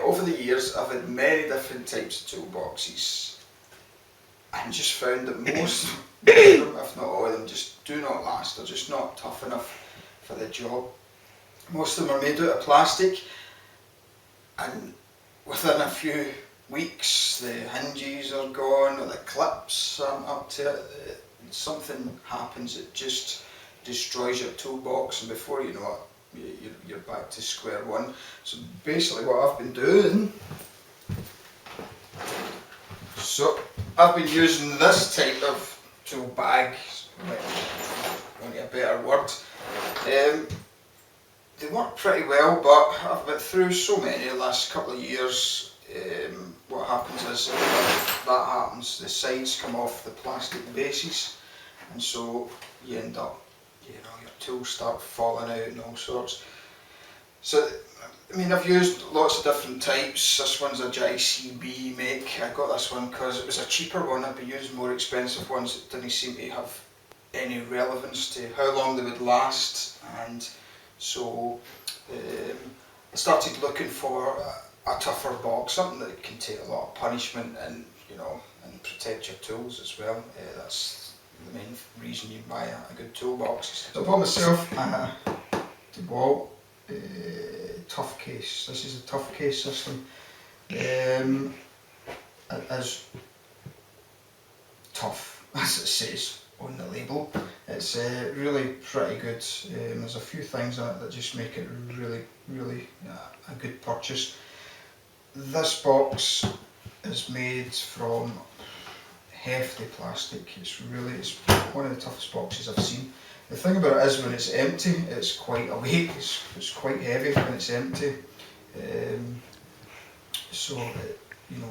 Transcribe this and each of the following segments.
Over the years I've had many different types of toolboxes and just found that most of them, if not all of them, just do not last. They're just not tough enough for the job. Most of them are made out of plastic, and within a few weeks the hinges are gone or the clips aren't up to it. Something happens, it just destroys your toolbox, and before you know it, you're back to square one. So basically what I've been doing, I've been using this type of tool bag, want a better word. They work pretty well, but I've been through so many the last couple of years. What happens is, if that happens, the sides come off the plastic bases, and so you end up, your tools start falling out and all sorts. So, I mean, I've used lots of different types. This one's a JCB make. I got this one because it was a cheaper one. I've been using more expensive ones that didn't seem to have any relevance to how long they would last, and so I started looking for a tougher box, something that can take a lot of punishment and and protect your tools as well. That's the main reason you buy a good toolbox. So I bought myself a Dewalt tough case. This is a tough case system. It is tough, as it says on the label. It's really pretty good. There's a few things in it that just make it really a good purchase. This box is made from hefty plastic. It's one of the toughest boxes I've seen. The thing about it is, when it's empty, it's quite a weight. It's quite heavy when it's empty. So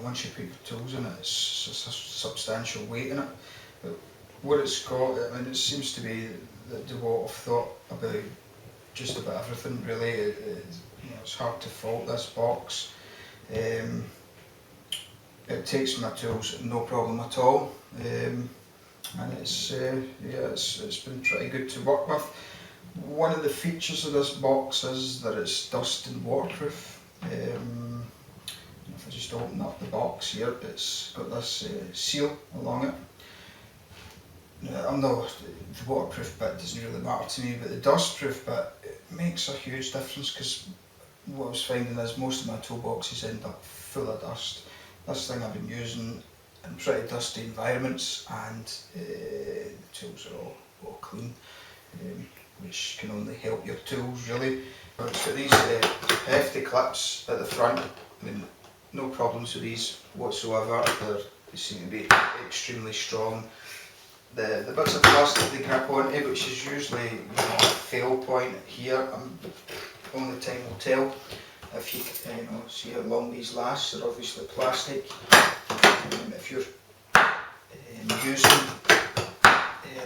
once you put your tools in it, it's a substantial weight in it. But what it's got, I mean, it seems to be that Dewalt have thought about just about everything really. It's hard to fault this box. It takes my tools no problem at all, and it's been pretty good to work with. One of the features of this box is that it's dust and waterproof. If I just open up the box here, it's got this seal along it. The waterproof bit doesn't really matter to me, but the dustproof bit, it makes a huge difference, because what I was finding is most of my toolboxes end up full of dust. This thing I've been using in pretty dusty environments, and the tools are all clean, which can only help your tools really. But it's got these hefty clips at the front. I mean, no problems with these whatsoever. They seem to be extremely strong. The bits of plastic they grip onto, which is usually a fail point here, only time will tell. If you see how long these last, they're obviously plastic. If you're using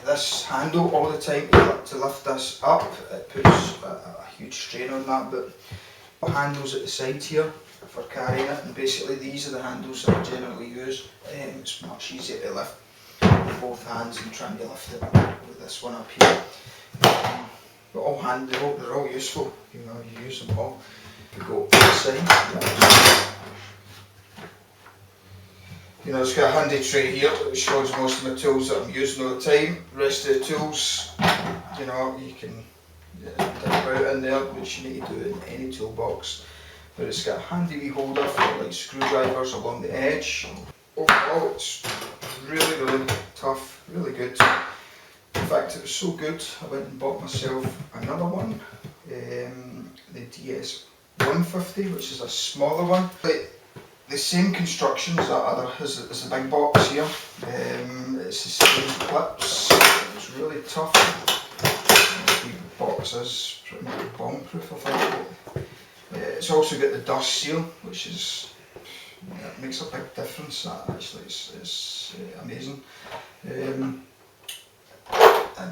this handle all the time to lift this up, it puts a huge strain on that. But handles at the side here for carrying it, and basically these are the handles that I generally use. It's much easier to lift with both hands than trying to lift it with this one up here. But they're all useful. You use them all. Go inside. It's got a handy tray here which shows most of my tools that I'm using all the time. The rest of the tools, you can dip out in there, which you need to do in any toolbox. But it's got a handy wee holder for like screwdrivers along the edge. Overall, it's really tough, really good. In fact, it was so good, I went and bought myself another one, the DS150, which is a smaller one. The same construction as as the big box here. It's the same clips. It's really tough. The box is pretty much bomb-proof, I think. It's also got the dust seal, which is it makes a big difference. That actually is amazing. And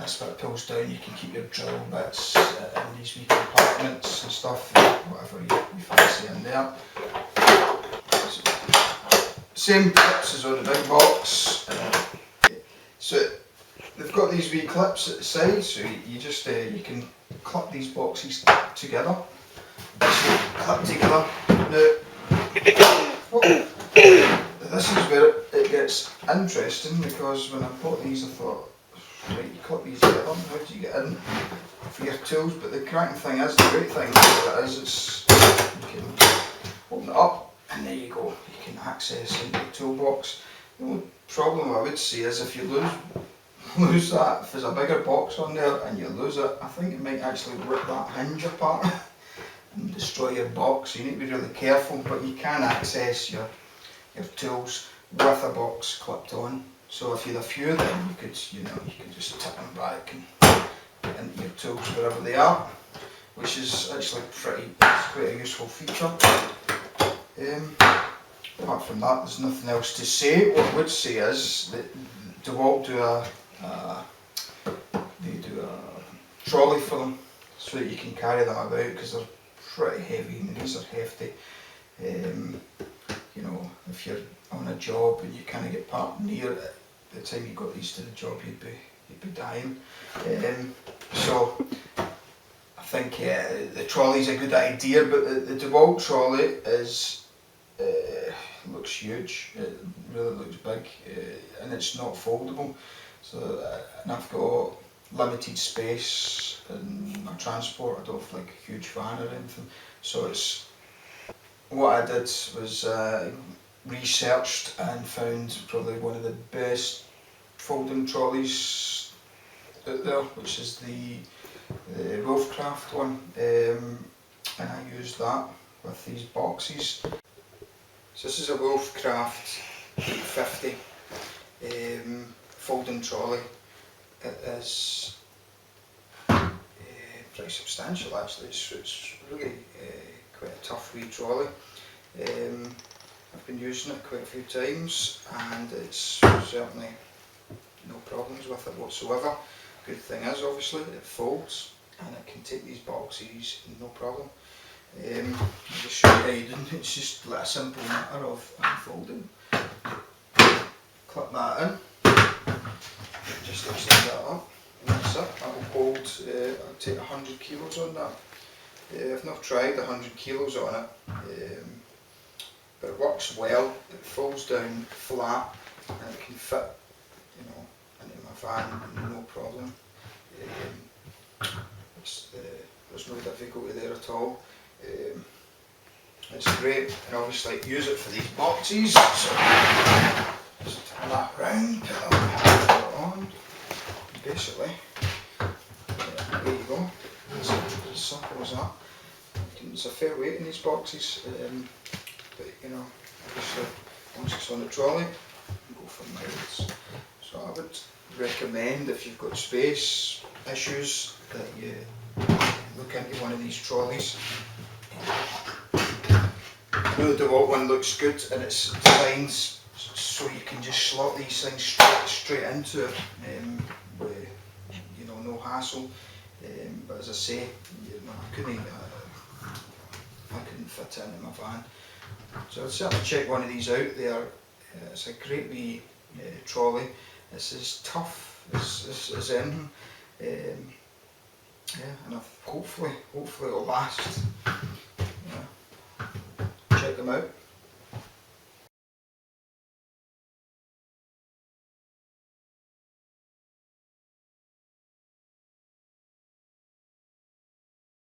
this bit pulls down. You can keep your drill bits in these wee compartments and stuff, whatever you fancy in there. Same clips as on the big box. So they've got these wee clips at the side, so you can clip these boxes together. Clip together. Now, Well, this is where it gets interesting, because when I bought these I thought, right, you cut these together, how do you get in for your tools? But the cracking thing is, the great thing about it is, you can open it up and there you go, you can access into the toolbox. The only problem I would see is if you lose that, if there's a bigger box on there and you lose it, I think it might actually rip that hinge apart and destroy your box, so you need to be really careful. But you can access your tools with a box clipped on. So if you had a few, then you could just tip them back and get into your tools wherever they are, which is actually quite a useful feature. Apart from that, there's nothing else to say. What I would say is that Dewalt do a trolley for them, so that you can carry them about, because they're pretty heavy and these are hefty. You know, if you're on a job and you kind of get parked near it, the time you got these to the job, you'd be dying. So I think the trolley's a good idea, but the Dewalt trolley looks huge. It really looks big, and it's not foldable. So and I've got limited space in my transport. I don't have like a huge van or anything. So what I did was researched and found probably one of the best folding trolleys out there, which is the Wolfcraft one, and I used that with these boxes. So this is a Wolfcraft 850 folding trolley. It is pretty substantial actually. It's really quite a tough wee trolley. I've been using it quite a few times and it's certainly no problems with it whatsoever. Good thing is, obviously, it folds and it can take these boxes no problem. I'll just show you how you do it. It's just like a simple matter of unfolding. Clip that in, just extend that up, and that's it. That will hold, I'll take 100 kilos on that. I've not tried 100 kilos on it, but it works well. It folds down flat and it can fit, you know, into my van no problem. There's no difficulty there at all. It's great, and obviously use it for these boxes. So just turn that round, put it on, basically. There you go. It's as simple as that. It's a fair weight in these boxes, but you know, obviously once it's on the trolley, you go for miles. So I would recommend, if you've got space issues, that you look into one of these trolleys. I know the Dewalt one looks good, and it's designed so you can just slot these things straight into it with, you know, no hassle. But as I say, you know, I couldn't fit it into my van. So I'd certainly check one of these out. It's a great wee trolley. It's as tough as anything. Yeah, and hopefully it'll last. Yeah. Check them out.